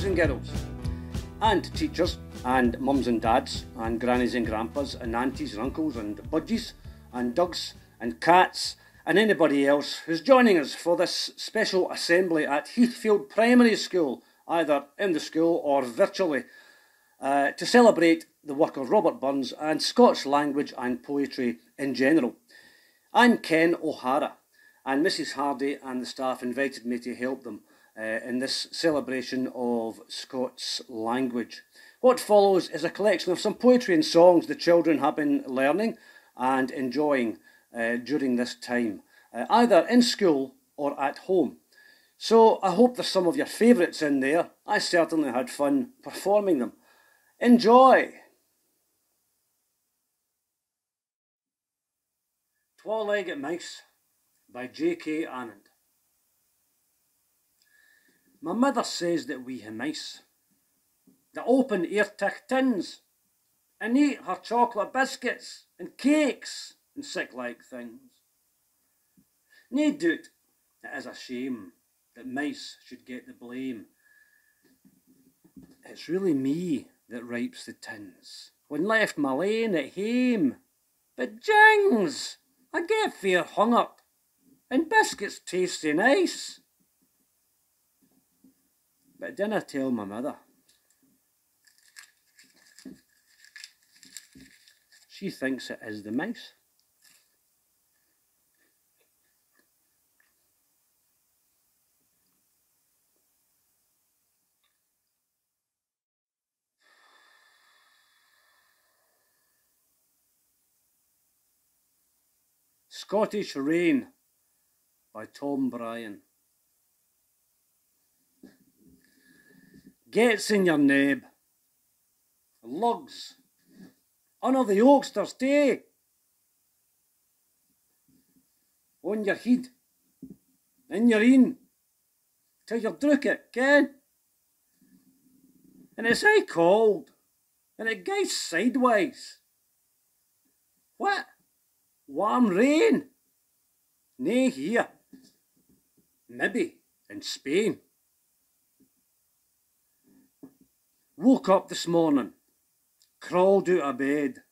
and girls, and teachers, and mums and dads, and grannies and grandpas, and aunties and uncles, and budgies, and dogs, and cats, and anybody else who's joining us for this special assembly at Heathfield Primary School, either in the school or virtually, to celebrate the work of Robert Burns and Scots language and poetry in general. I'm Ken O'Hara, and Mrs Hardy and the staff invited me to help them in this celebration of Scots language. What follows is a collection of some poetry and songs the children have been learning and enjoying during this time, either in school or at home. So I hope there's some of your favourites in there. I certainly had fun performing them. Enjoy! Twa-Legged Mice by J.K. Annand. My mother says that we hae mice that open ear-tick tins and eat her chocolate biscuits and cakes and sick-like things. Nae doot it is a shame that mice should get the blame. It's really me that ripes the tins when left my lane at hame. But jings, I get fair hung up and biscuits taste sae nice. But dinna tell my mother. She thinks it is the mice. Scottish Rain by Tom Bryan. Gets in your neb, lugs under the oaksters day, on your head, in your een, till you're drook it, ken? And it's aye cold, and it gaes sideways. What? Warm rain? Nae here. Maybe in Spain. Woke up this morning, crawled out of bed,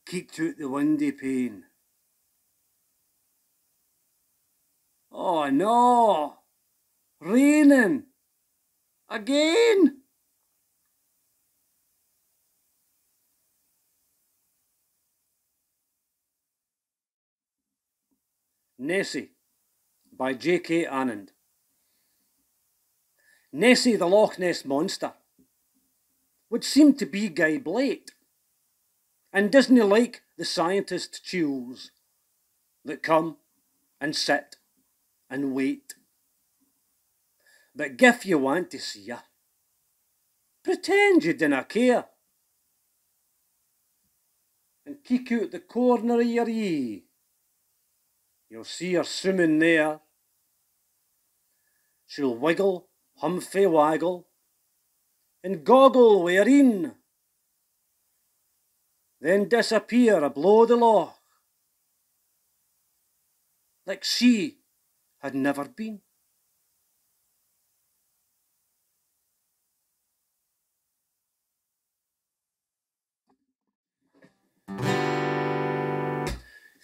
keeked out the windy pane. Oh no! Raining! Again! Nessie by J.K. Annand. Nessie the Loch Ness Monster would seem to be Guy Blake, and Disney like the scientist chills that come and sit and wait. But gif you want to see her, pretend you dinna care, and keek out the corner of your ee. You'll see her swimming there. She'll wiggle, humphy waggle, and goggle wi' her een, then disappear ablow the loch, like she had never been.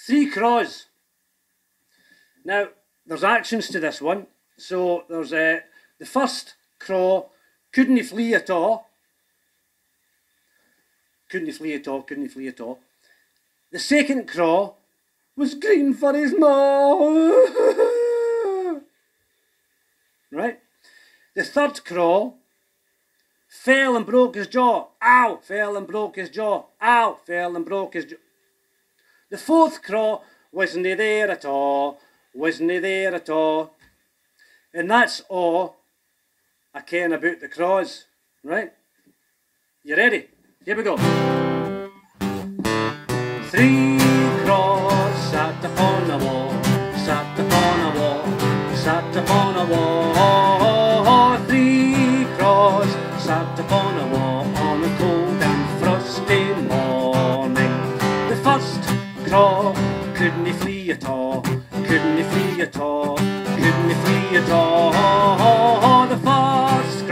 Three Craws. Now, there's actions to this one. So there's the first craw couldn't flee at all. Couldn't flee at all, couldn't flee at all. The second craw was green for his maw. Right? The third craw fell and broke his jaw. Ow! Fell and broke his jaw. Ow! Fell and broke his jaw. The fourth craw wasn't he there at all. Wasn't he there at all. And that's all I ken about the craws, right? You ready? Here we go. Three craws sat upon a wall, sat upon a wall, sat upon a wall. Three craws sat upon a wall on a cold and frosty morning. The first craw couldn't flee at all, couldn't flee at all, couldn't flee at all. The first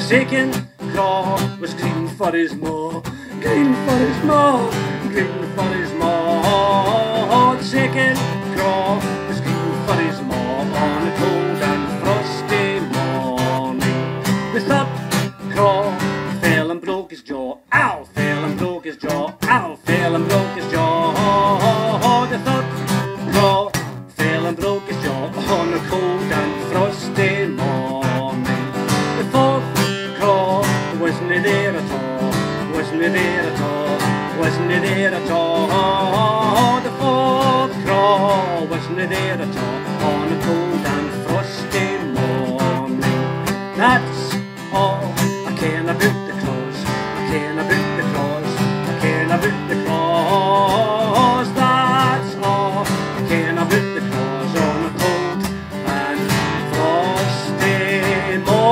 second craw was green for his maw, green for his maw, green for his maw. The second craw was green for his maw on a cold and frosty morning. The third craw fell and broke his jaw, ow, fell and broke his jaw, ow, fell and broke his jaw. The third craw fell and broke his jaw on a cold and frosty morning. The fourth craw wasn't there at all, wasn't there at all, wasn't there at all. The fourth craw wasn't there at all on a cold and frosty morning. That's all I ken about the craws, I ken about the craws, I ken about the craws. That's all I ken about the craws on a cold and frosty morning.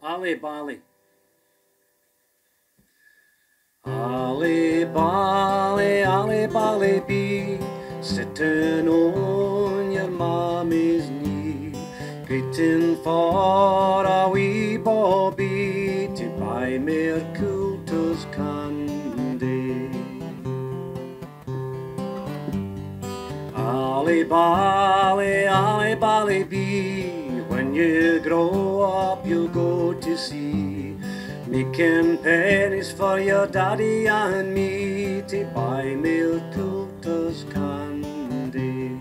Alley bally. Alley bally bee, sitting on your mammy's knee, greeting for a wee bobby to buy mere coulter's candy. Alley bally bee, when you grow up you'll go to sea, making pennies for your daddy and me to buy mere coulter's candy.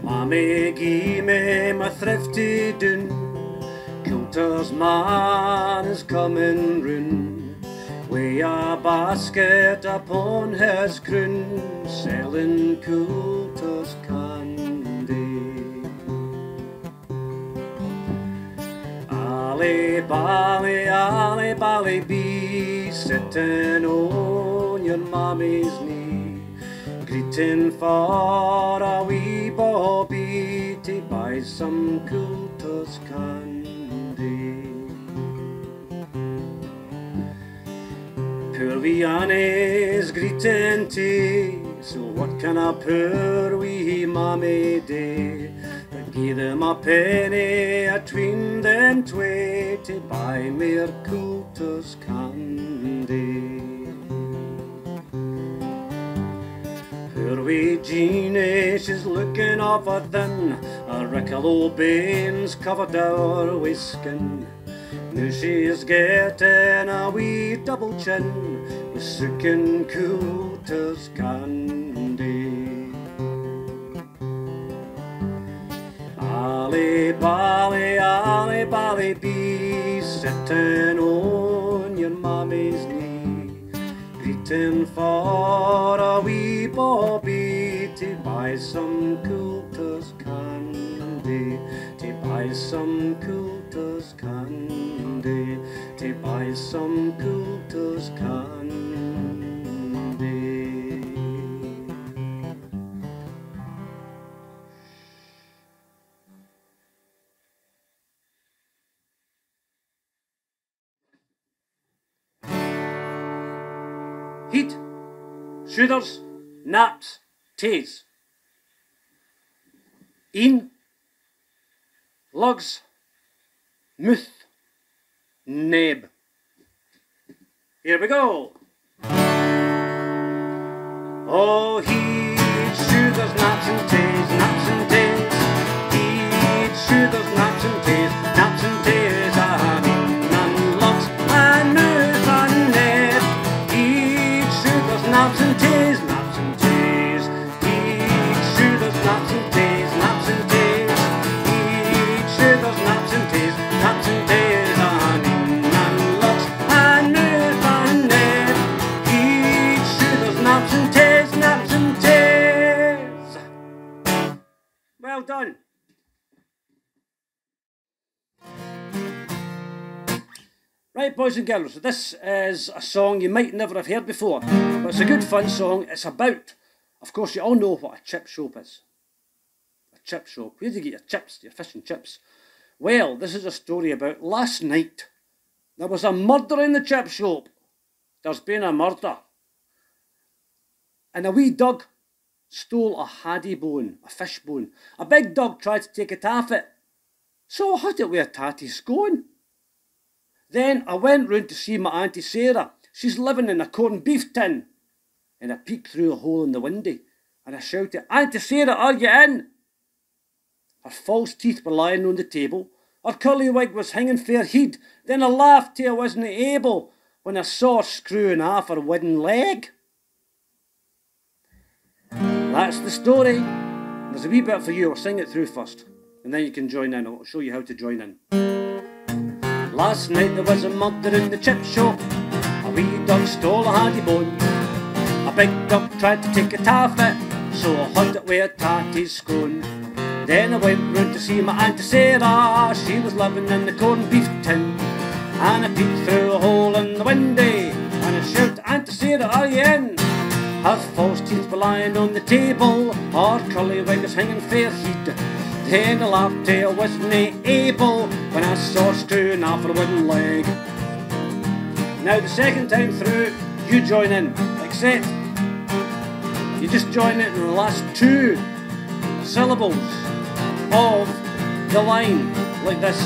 Mammy gie me my thrifty doon, coulter's man is coming round, wi' a basket upon his croon, selling coulter's candy. Alley bally bee, sitting on your mammy's knee, greeting for a wee bobby to buy some coulter's candy. Poor wee Annie's greeting tea, so what can a poor wee mammy do? Give them a penny atween them twain to buy mere coulter's candy. Poor wee Jeanie, she's looking awful thin, her rickle old banes covered her wi' skin. Now she's getting a wee double chin with sucking coulter's candy. Alley bally bee, sitting on your mammy's knee, greeting for a wee bobby to buy some coulter's candy, to buy some coulter's candy, to buy some coulter's candy. Heat, shooters, naps, tays. Een, lugs, muth, neb. Here we go. Oh, heat, shooters, naps and tays, naps and tays. Heat, shooters, naps and tays, naps and tays. And een and lugs and muth and neb. Naps and tays, naps and tays. Eat shooters, naps and tays, naps and tays. Eat shooters, naps and tays, naps and tays. And een and lugs and muth and neb. Eat shooters, naps and tays, naps and tays. Well done. Right, boys and girls, this is a song you might never have heard before, but it's a good fun song. It's about, of course, you all know what a chip shop is. A chip shop. Where do you get your chips, your fish and chips? Well, this is a story about last night. There was a murder in the chip shop. There's been a murder. And a wee dog stole a haddy bone, a fish bone. A big dog tried to take it off it, so I had it with a tatty scone. Then I went round to see my Auntie Sarah. She's living in a corned beef tin. And I peeked through a hole in the window and I shouted, "Auntie Sarah, are you in?" Her false teeth were lying on the table. Her curly wig was hanging fair heed. Then I laughed till I wasn't able when I saw her screwing off her wooden leg. That's the story. There's a wee bit for you. I'll sing it through first, and then you can join in. I'll show you how to join in. Last night there was a murder in the chip shop. A wee dog stole a haddy bone. A big dog tried to take it off it, so I hugged it with a tatty scone. Then I went round to see my Auntie Sarah. She was living in the corned beef tin. And I peeked through a hole in the window and I shouted, "Auntie Sarah, are you in?" Her false teeth were lying on the table. Her curly wig was hanging fair heed. Then I laughed till I wasn't able when I saw her screwing off her wooden leg. Now the second time through, you join in, except you just join it in the last two syllables of the line, like this.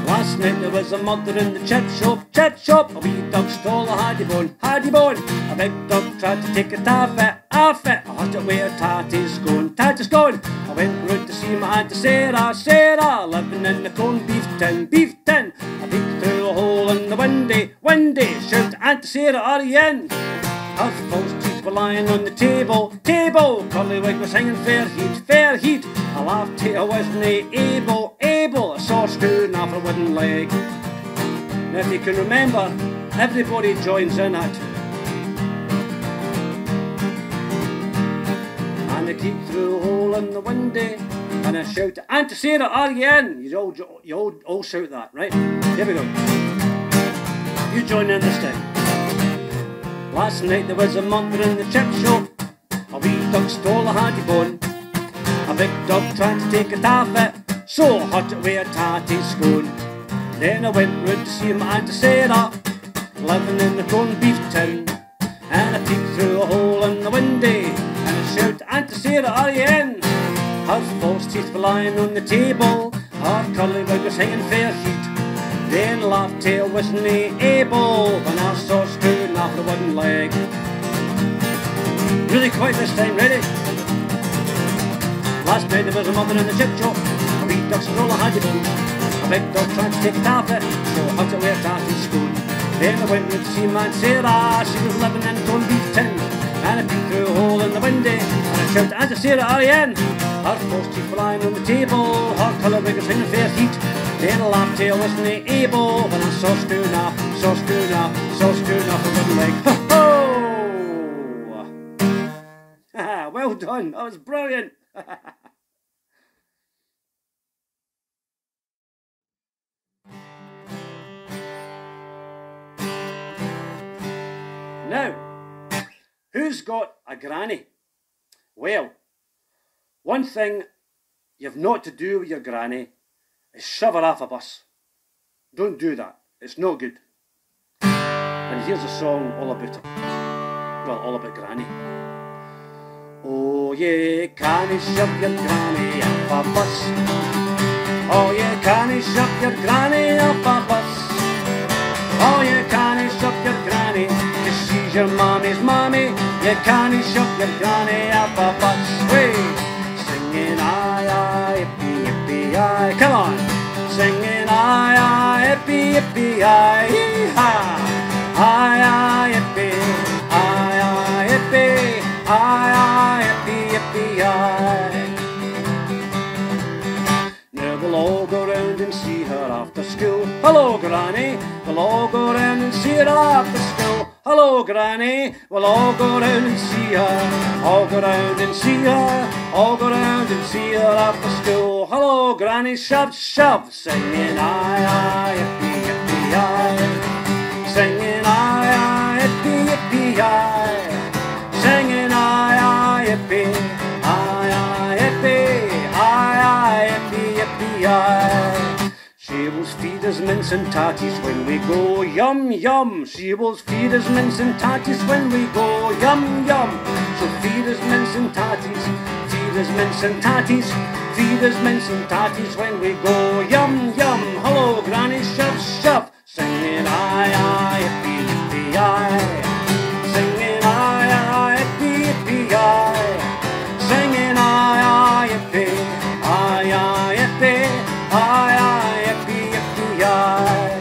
Last night there was a murder in the chip shop. A wee dog stole a haddy bone. A big dog tried to take it off it. I hurt it with a tatty scone. I went round to see my Auntie Sarah, living in the corned beef tin. I peeked through a hole in the window, shouted, "Auntie Sarah, are you in?" Her false teeth were lying on the table, curly wig was hanging fair heed. I laughed till I wasn't able, I saw her screwing off her wooden leg. Now if you can remember, everybody joins in it. And I peeked through a hole in the window and I shouted, "Auntie Sarah, are you in?" You all shout that, right? Here we go. You join in this time. Last night there was a murder in the chip shop. A wee dog stole a haddy bone. A big dog tried to take it off it, so I hurt it with a tatty scone. Then I went round to see my Auntie Sarah, living in the corned beef tin. And I peeked through a hole in the window and I shouted, "Auntie Sarah, are you in?" Her false teeth were lying on the table. Her curly wig was hanging fair heed. Then I laughed till I wasn't able when I saw her screwing off the wooden leg. Really quick this time, ready? Last night there was a murder in the chip shop. A wee dog stole a haddy bone. A big dog tried to take it off it, so I hurt it with a tatty scone. Then I went round to see my Auntie Sarah. She was living in a corned beef tin. And I peeked through a hole in the window and I shouted, "Auntie Sarah, are you in?" Her false teeth were lying on the table. Her colour wig was hanging fair heat. Then I laughed till I wasn't able when I saw her screwing off the wooden leg. Ho-ho! Well done, that was brilliant. Now, who's got a granny? Well, one thing you've not to do with your granny is shove her off a bus. Don't do that. It's not good. And here's a song all about it. Well, all about granny. Oh, you can't shove your granny off a bus. Oh, you can't shove your granny off a bus. Oh, you can't shove your granny, 'cause she's your mommy's mommy. You can't shove your granny off a bus. Way, singing aye, aye, yippee, yippee, aye. Come on, singing aye, aye, yippee, yippee, aye, yee-haw. Aye, aye, yippee, aye, aye, yippee, aye, aye, yippee, yippee, aye. Now we'll all go round and see her after school. Hello, Granny. We'll all go round and see her after school. Hello, Granny. We'll all go round and see her. All go round and see her. All go round and see her after school. Hello, Granny. Shove, shove. Singing aye, aye, yippee, yippee, aye. Singing aye, aye, yippee, yippee, aye. Singing aye, aye, yippee, aye, aye, yippee, aye, aye, yippee. She will feed us mince and tatties when we go yum yum. She will feed us mince and tatties when we go yum yum. She'll feed us mince and tatties, feed us mince and tatties, feed us mince and tatties when we go yum yum. Hello, Granny, shove shove, singing aye aye yippee yippee aye, singing aye aye yippee yippee aye, singing aye aye yippee aye aye yippee aye aye yippee yippee aye.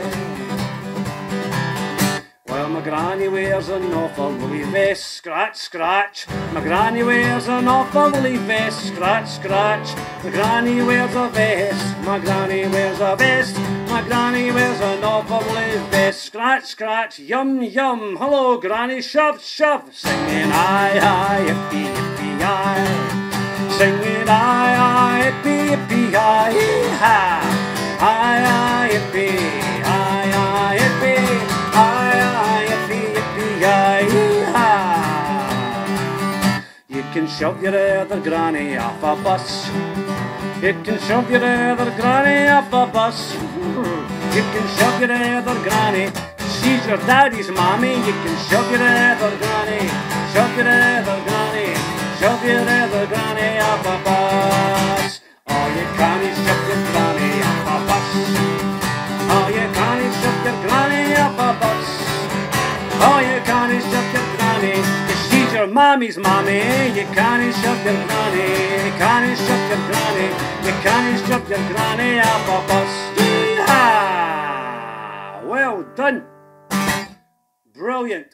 Well, my granny wears an awful woolly vest, scratch scratch. My granny wears an awful woolly vest, scratch scratch. My granny wears a vest, my granny wears a vest, my granny wears an awful woolly vest, scratch scratch, yum yum. Hello, Granny, shove shove, singing aye aye yippee yippee aye, singing aye aye yippee yippee aye, ha, aye aye yippee aye aye yippee aye aye yippee yippee aye, ha. You can shove your other granny off a bus, you can shove your other granny off a bus, you can shove your other granny, she's your daddy's mommy. You can shove your other granny, shove your other granny, shove your other granny off a bus. Oh, you can't shove your granny off a bus, oh, you can't shove your granny off a bus, oh, you can't shove your granny, 'cause she's your mommy's mommy. You can't shove your granny, you can't shove your granny, you can't shove your granny off a bus. Yee-haw! Well done. Brilliant.